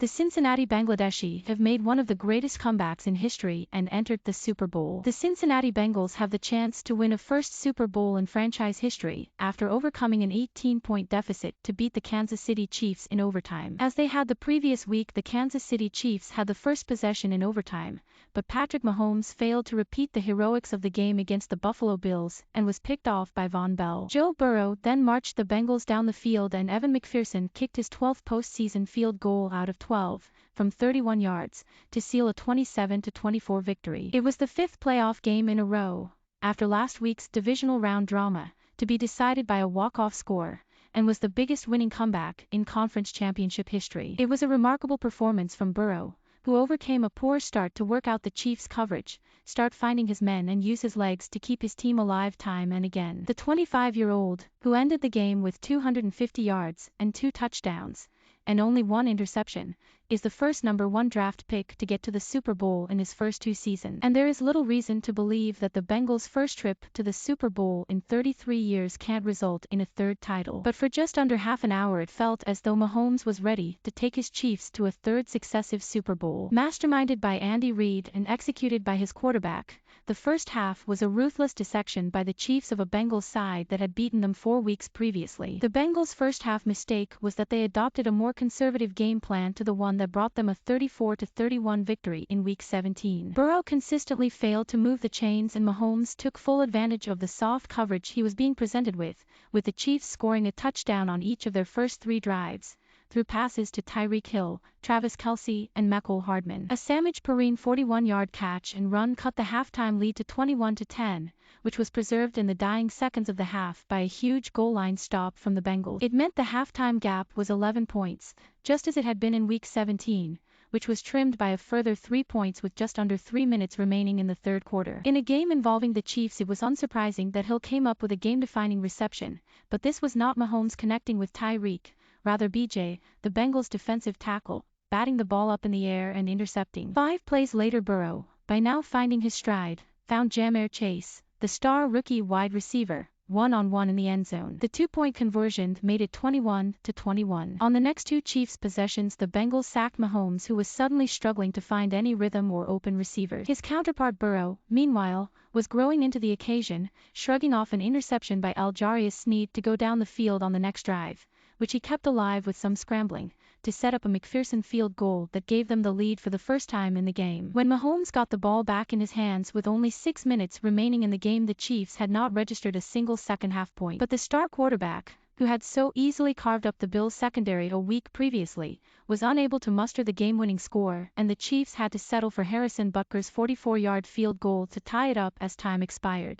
The Cincinnati Bangladeshi have made one of the greatest comebacks in history and entered the Super Bowl. The Cincinnati Bengals have the chance to win a first Super Bowl in franchise history after overcoming an 18-point deficit to beat the Kansas City Chiefs in overtime. As they had the previous week, the Kansas City Chiefs had the first possession in overtime, but Patrick Mahomes failed to repeat the heroics of the game against the Buffalo Bills and was picked off by Vonn Bell. Joe Burrow then marched the Bengals down the field and Evan McPherson kicked his 12th postseason field goal out of 12 from 31 yards to seal a 27-24 victory. It was the fifth playoff game in a row, after last week's divisional round drama, to be decided by a walk-off score, and was the biggest winning comeback in conference championship history. It was a remarkable performance from Burrow, who overcame a poor start to work out the Chiefs' coverage, start finding his men and use his legs to keep his team alive time and again. The 25-year-old, who ended the game with 250 yards and 2 touchdowns, and only 1 interception, is the first number 1 draft pick to get to the Super Bowl in his first 2 seasons. And there is little reason to believe that the Bengals' first trip to the Super Bowl in 33 years can't result in a third title. But for just under half an hour it felt as though Mahomes was ready to take his Chiefs to a third successive Super Bowl. Masterminded by Andy Reid and executed by his quarterback, the first half was a ruthless dissection by the Chiefs of a Bengals side that had beaten them 4 weeks previously. The Bengals' first half mistake was that they adopted a more conservative game plan to the one that brought them a 34-31 victory in Week 17. Burrow consistently failed to move the chains and Mahomes took full advantage of the soft coverage he was being presented with the Chiefs scoring a touchdown on each of their first 3 drives, through passes to Tyreek Hill, Travis Kelce, and Mecole Hardman. A Sandwich Perrine 41-yard catch and run cut the halftime lead to 21-10, which was preserved in the dying seconds of the half by a huge goal line stop from the Bengals. It meant the halftime gap was 11 points, just as it had been in Week 17, which was trimmed by a further 3 points with just under 3 minutes remaining in the third quarter. In a game involving the Chiefs, it was unsurprising that Hill came up with a game-defining reception, but this was not Mahomes connecting with Tyreek, rather BJ, the Bengals' defensive tackle, batting the ball up in the air and intercepting. 5 plays later, Burrow, by now finding his stride, found Ja'Marr Chase, the star rookie wide receiver, one-on-one in the end zone. The 2-point conversion made it 21-21. On the next 2 Chiefs possessions, the Bengals sacked Mahomes, who was suddenly struggling to find any rhythm or open receivers. His counterpart Burrow, meanwhile, was growing into the occasion, shrugging off an interception by L'Jarius Sneed to go down the field on the next drive, which he kept alive with some scrambling, to set up a McPherson field goal that gave them the lead for the first time in the game. When Mahomes got the ball back in his hands with only 6 minutes remaining in the game, the Chiefs had not registered a single second-half point. But the star quarterback, who had so easily carved up the Bills' secondary a week previously, was unable to muster the game-winning score, and the Chiefs had to settle for Harrison Butker's 44-yard field goal to tie it up as time expired.